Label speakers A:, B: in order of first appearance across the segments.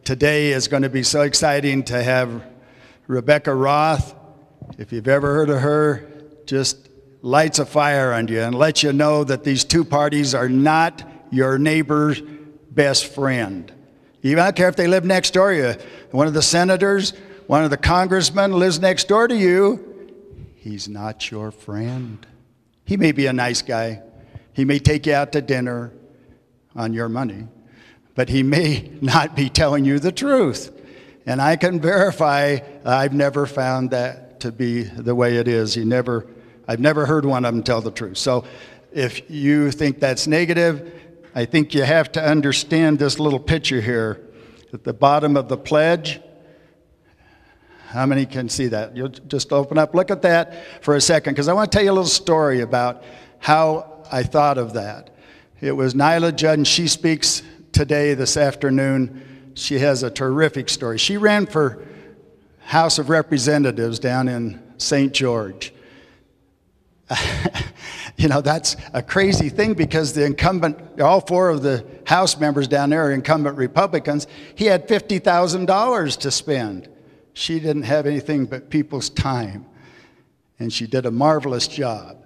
A: today is going to be so exciting to have Rebecca Roth. If you've ever heard of her, just lights a fire on you and lets you know that these two parties are not your neighbor's best friend. Even I don't care if they live next door to you. One of the senators, one of the congressmen lives next door to you. He's not your friend. He may be a nice guy. He may take you out to dinner on your money, but he may not be telling you the truth. And I can verify I've never found that to be the way it is. I've never heard one of them tell the truth. So if you think that's negative, I think you have to understand this little picture here at the bottom of the pledge. How many can see that? You'll just open up, look at that for a second, because I want to tell you a little story about how I thought of that. It was Nyla Judd, and she speaks today, this afternoon. She has a terrific story. She ran for House of Representatives down in St. George. You know, that's a crazy thing because the incumbent, all four of the House members down there are incumbent Republicans. He had $50,000 to spend. She didn't have anything but people's time, and she did a marvelous job.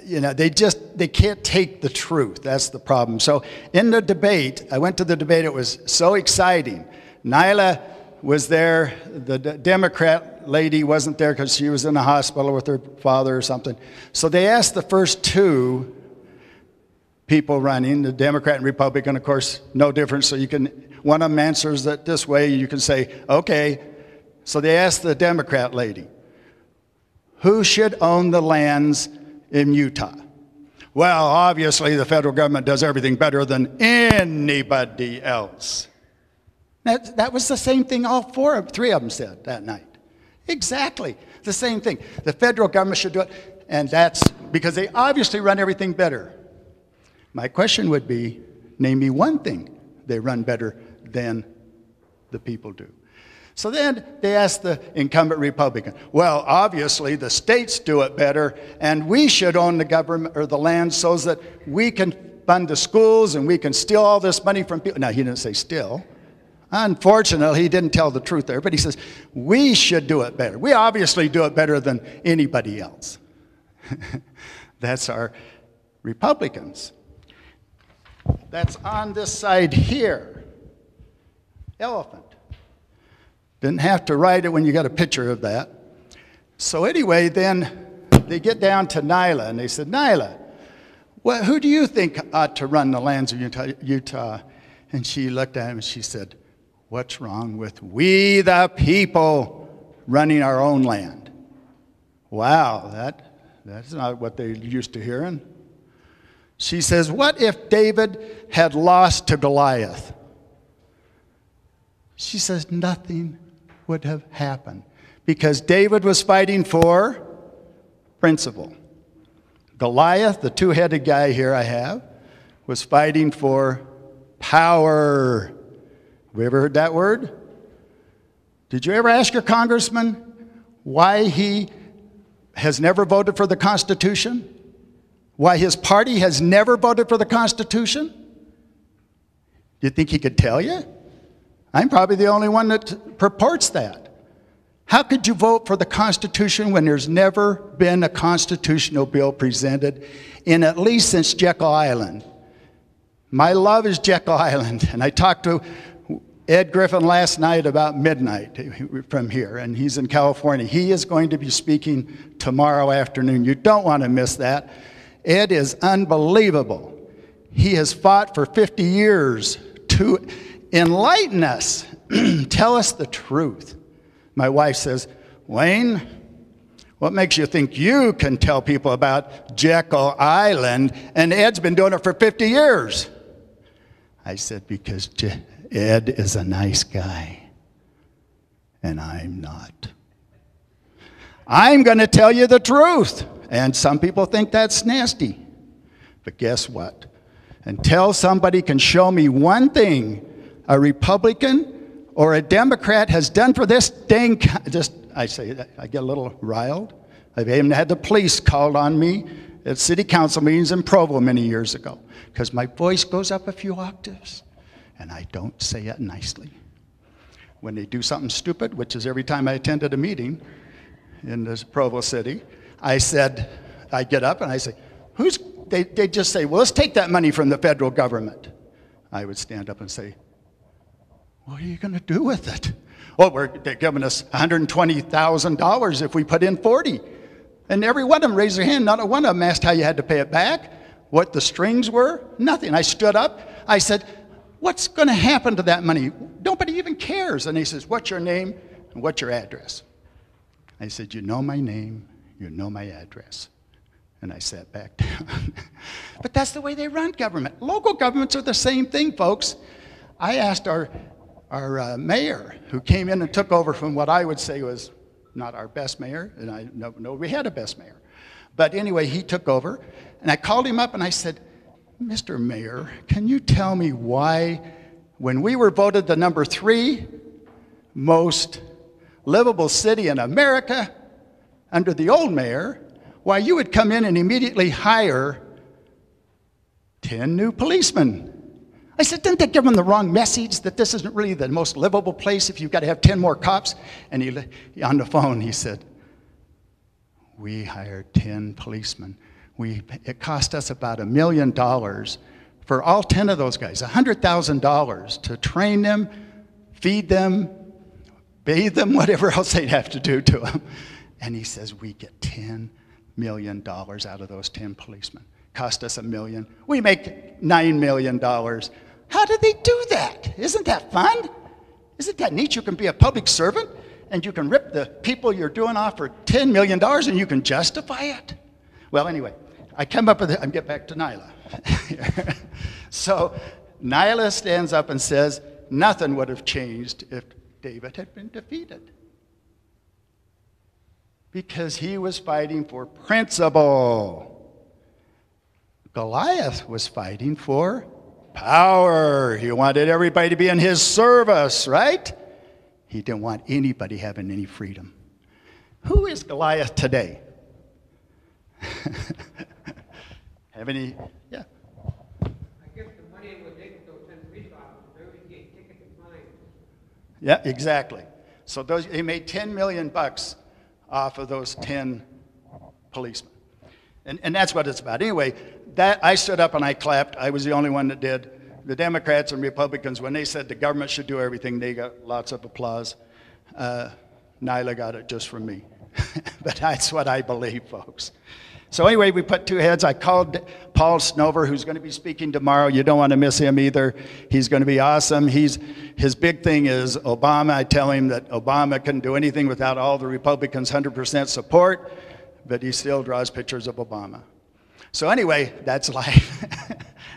A: You know, they can't take the truth. That's the problem. So in the debate, I went to the debate. It was so exciting. Nyla was there. The Democrat lady wasn't there because she was in the hospital with her father or something. So they asked the first two people running, the Democrat and Republican, of course, no difference. So you can, one of them answers it this way. You can say, okay. So they asked the Democrat lady, who should own the lands in Utah? Well, obviously the federal government does everything better than anybody else. That was the same thing three of them said that night. Exactly the same thing. The federal government should do it, and that's because they obviously run everything better. My question would be, name me one thing they run better than the people do. So then they asked the incumbent Republican, well, obviously the states do it better, and we should own the government or the land so that we can fund the schools and we can steal all this money from people. Now, he didn't say steal. Unfortunately, he didn't tell the truth there, but he says, we should do it better. We obviously do it better than anybody else. That's our Republicans. That's on this side here. Elephant. Didn't have to write it when you got a picture of that. So anyway, then they get down to Nyla, and they said, Nyla, well, who do you think ought to run the lands of Utah? And she looked at him and she said, what's wrong with we the people running our own land? Wow, that's not what they're used to hearing. She says, what if David had lost to Goliath? She says, nothing would have happened because David was fighting for principle. Goliath, the two-headed guy here I have, was fighting for power. Have you ever heard that word? Did you ever ask your congressman why he has never voted for the Constitution? Why his party has never voted for the Constitution? Do you think he could tell you? I'm probably the only one that purports that. How could you vote for the Constitution when there's never been a constitutional bill presented in at least since Jekyll Island? My love is Jekyll Island, and I talked to Ed Griffin last night about midnight from here, and he's in California. He is going to be speaking tomorrow afternoon. You don't want to miss that. Ed is unbelievable. He has fought for 50 years to enlighten us, tell us the truth. My wife says, Wayne, what makes you think you can tell people about Jekyll Island? And Ed's been doing it for 50 years. I said, because Ed is a nice guy, and I'm not. I'm going to tell you the truth. And some people think that's nasty. But guess what? Until somebody can show me one thing a Republican or a Democrat has done for this dang, I get a little riled. I've even had the police called on me at city council meetings in Provo many years ago because my voice goes up a few octaves. and I don't say it nicely. When they do something stupid, which is every time I attended a meeting in this Provo City, I get up and I say, they just say, well, let's take that money from the federal government. I would stand up and say, what are you going to do with it? Well, they're giving us $120,000 if we put in 40. And every one of them raised their hand. Not one of them asked how you had to pay it back, what the strings were, nothing. I stood up. I said, what's going to happen to that money? Nobody even cares. And he says, what's your name and what's your address? I said, you know my name, you know my address. And I sat back down. But that's the way they run government. Local governments are the same thing, folks. I asked our mayor, who came in and took over from what I would say was not our best mayor, and I know we had a best mayor. But anyway, he took over, and I called him up and I said, Mr. Mayor, can you tell me why, when we were voted the number 3 most livable city in America under the old mayor, why you would come in and immediately hire 10 new policemen? I said, didn't that give them the wrong message that this isn't really the most livable place if you've got to have 10 more cops? And he on the phone, he said, we hired 10 policemen. It cost us about $1 million for all 10 of those guys, $100,000 to train them, feed them, bathe them, whatever else they'd have to do to them. And he says, we get $10 million out of those 10 policemen. Cost us $1 million. We make $9 million. How did they do that? Isn't that fun? Isn't that neat? You can be a public servant and you can rip the people you're doing off for $10 million and you can justify it. Well, anyway, I come up with it. I get back to Nyla. So Nyla stands up and says, nothing would have changed if David had been defeated. Because he was fighting for principle. Goliath was fighting for power. He wanted everybody to be in his service, right? He didn't want anybody having any freedom. Who is Goliath today? Have any? Yeah.
B: I guess the money would take those 10 police officers, they would get tickets and fines.
A: Yeah, exactly. So he made $10 million off of those 10 policemen. And that's what it's about. Anyway, I stood up and I clapped. I was the only one that did. The Democrats and Republicans, when they said the government should do everything, they got lots of applause. Nyla got it just from me. But that's what I believe, folks. So anyway, we put 2 heads. I called Paul Snover, who's going to be speaking tomorrow. You don't want to miss him either. He's going to be awesome. His big thing is Obama. I tell him that Obama couldn't do anything without all the Republicans' 100% support, but he still draws pictures of Obama. So anyway, that's life.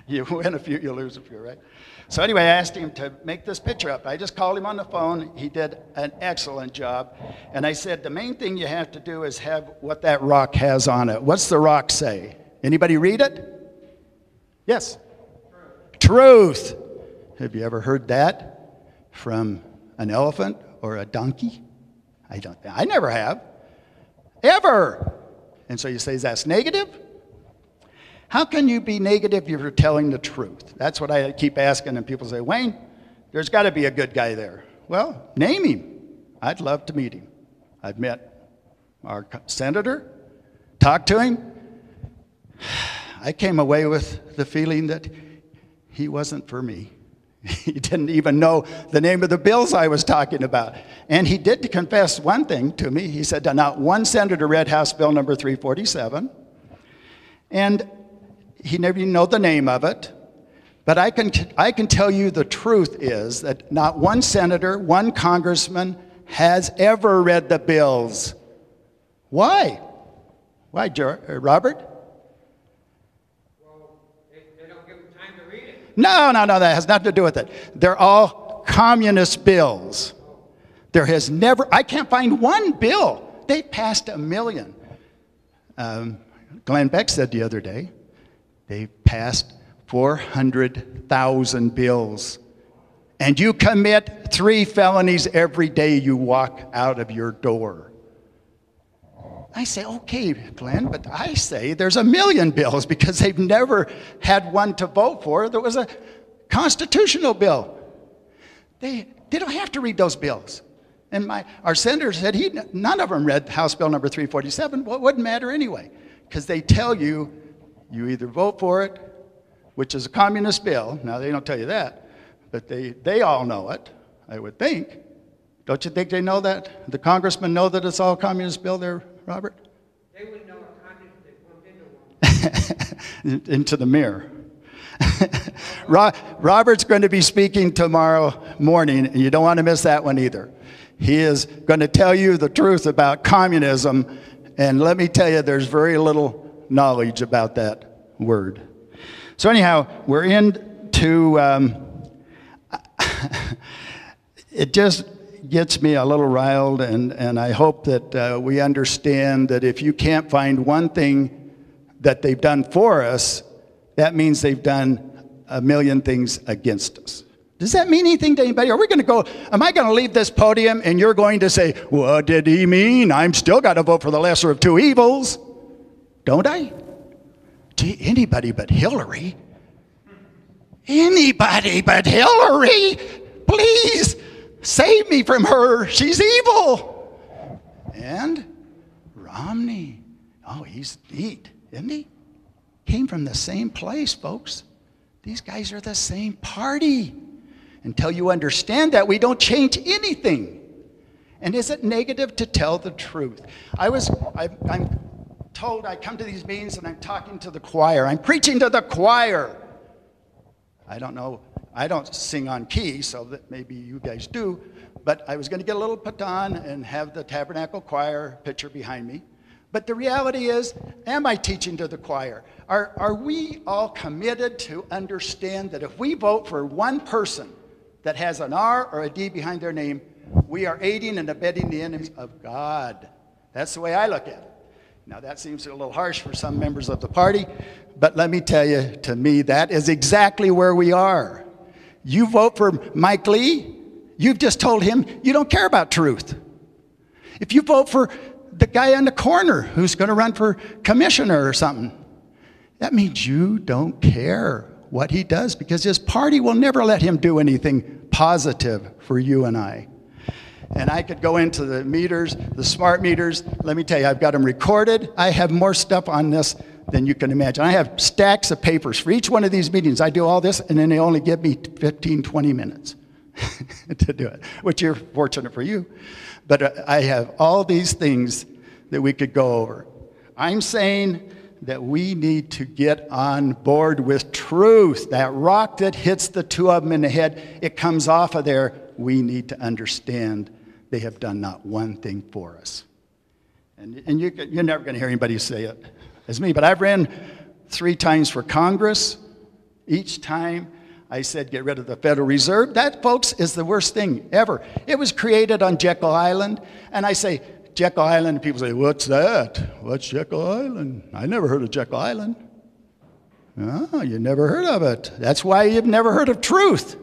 A: You win a few, you lose a few, right? So anyway, I asked him to make this picture up. I just called him on the phone. He did an excellent job. And I said, the main thing you have to do is have what that rock has on it. What's the rock say? Anybody read it? Yes? Truth. Have you ever heard that from an elephant or a donkey? I never have. Ever. And so you say, that's negative? How can you be negative if you're telling the truth? That's what I keep asking, and people say, Wayne, there's got to be a good guy there. Well, name him. I'd love to meet him. I've met our senator, talked to him. I came away with the feeling that he wasn't for me. He didn't even know the name of the bills I was talking about. And he did confess one thing to me. He said, not one senator read House Bill number 347. And he never even know the name of it. But I can tell you the truth is that not one senator, one congressman has ever read the bills. Why? Why, Robert?
B: Well, they don't give them time to read it.
A: No, that has nothing to do with it. They're all communist bills. There has never, I can't find one bill. They passed 1 million. Glenn Beck said the other day, they passed 400,000 bills. And you commit 3 felonies every day you walk out of your door. I say, okay, Glenn, but I say there's 1 million bills because they've never had one to vote for. There was a Constitutional bill. They don't have to read those bills. And our senator said none of them read House Bill number 347. Well, it wouldn't matter anyway, because they tell you, you either vote for it, which is a communist bill. Now, they don't tell you that, but they all know it, I would think. Don't you think they know that? The congressmen know that it's all a communist bill there, Robert?
B: They wouldn't know a communist that comes into one.
A: Into the mirror. Robert's going to be speaking tomorrow morning, and you don't want to miss that one either. He is going to tell you the truth about communism, and let me tell you, there's very little knowledge about that word. So anyhow, we're into, it just gets me a little riled, and I hope that we understand that if you can't find one thing that they've done for us, that means they've done a million things against us. Does that mean anything to anybody? Are we going to go, am I going to leave this podium and you're going to say, what did he mean? I'm still got to vote for the lesser of two evils. Don't I? Gee, anybody but Hillary. Anybody but Hillary. Please save me from her. She's evil. And Romney. Oh, he's neat, isn't he? Came from the same place, folks. These guys are the same party. Until you understand that, we don't change anything. And is it negative to tell the truth? I'm told I come to these meetings and I'm talking to the choir. I'm preaching to the choir. I don't know. I don't sing on key, so that maybe you guys do. But I was going to get a little baton and have the tabernacle choir picture behind me. But the reality is, am I teaching to the choir? Are we all committed to understand that if we vote for one person that has an R or a D behind their name, we are aiding and abetting the enemies of God? That's the way I look at it. Now, that seems a little harsh for some members of the party, but let me tell you, to me, that is exactly where we are. You vote for Mike Lee, you've just told him you don't care about truth. If you vote for the guy on the corner who's going to run for commissioner or something, that means you don't care what he does, because his party will never let him do anything positive for you and I. And I could go into the meters, the smart meters. Let me tell you, I've got them recorded. I have more stuff on this than you can imagine. I have stacks of papers for each one of these meetings. I do all this, and then they only give me 15, 20 minutes to do it, which you're fortunate for you. But I have all these things that we could go over. I'm saying that we need to get on board with truth. That rock that hits the two of them in the head, it comes off of there. We need to understand they have done not one thing for us. And you're never going to hear anybody say it as me, but I've ran 3 times for Congress. Each time I said, get rid of the Federal Reserve. That, folks, is the worst thing ever. It was created on Jekyll Island, and I say, Jekyll Island, and people say, what's that? What's Jekyll Island? I never heard of Jekyll Island. Oh, you never heard of it. That's why you've never heard of truth.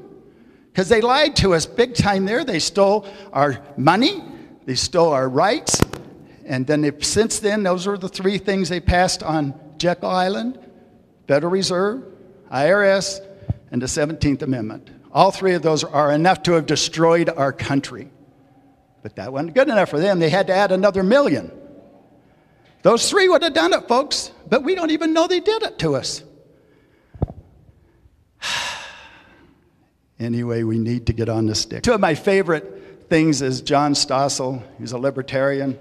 A: Because they lied to us big time there. They stole our money. They stole our rights. And then since then, those are the 3 things they passed on Jekyll Island: Federal Reserve, IRS, and the 17th Amendment. All 3 of those are enough to have destroyed our country. But that wasn't good enough for them. They had to add another million. Those 3 would have done it, folks. But we don't even know they did it to us. Anyway, we need to get on the stick. 2 of my favorite things is John Stossel. He's a libertarian.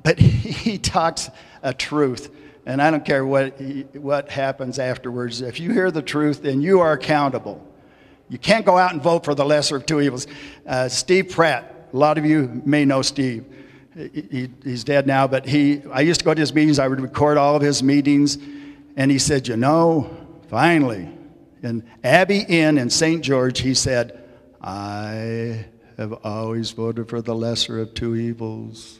A: But he talks a truth. And I don't care what happens afterwards. If you hear the truth, then you are accountable. You can't go out and vote for the lesser of two evils. Steve Pratt. A lot of you may know Steve. He's dead now, but I used to go to his meetings. I would record all of his meetings. And he said, you know, finally, in Abbey Inn in St. George, he said, I have always voted for the lesser of two evils.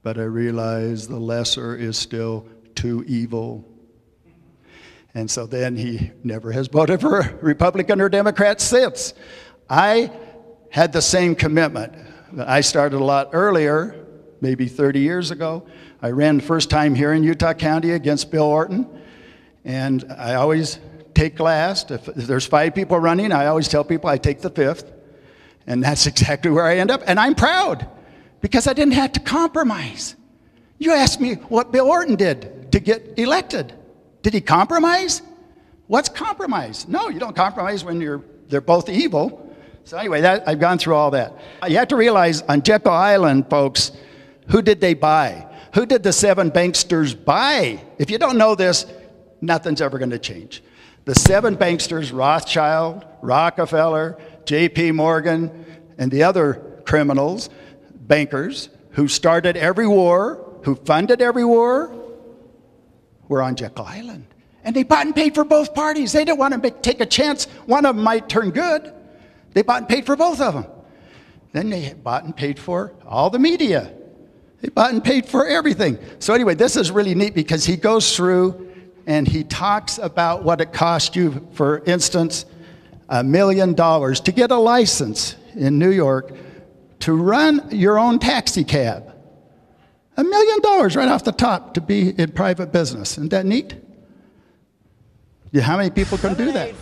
A: But I realize the lesser is still too evil. And so then he never has voted for a Republican or Democrat since. I had the same commitment. I started a lot earlier, maybe 30 years ago. I ran the first time here in Utah County against Bill Orton. And I always take last. If there's 5 people running, I always tell people I take the 5th. And that's exactly where I end up. And I'm proud because I didn't have to compromise. You asked me what Bill Orton did to get elected. Did he compromise? What's compromise? No, you don't compromise when they're both evil. So anyway, I've gone through all that. You have to realize on Jekyll Island, folks, who did they buy? Who did the 7 banksters buy? If you don't know this, nothing's ever going to change. The 7 banksters, Rothschild, Rockefeller, J.P. Morgan, and the other criminals, bankers, who started every war, who funded every war, were on Jekyll Island. And they bought and paid for both parties. They didn't want to take a chance one of them might turn good. They bought and paid for both of them. Then they bought and paid for all the media. They bought and paid for everything. So anyway, this is really neat because he goes through and he talks about what it cost you, for instance, $1 million to get a license in New York to run your own taxi cab. $1 million right off the top to be in private business. Isn't that neat? Yeah, how many people can do that?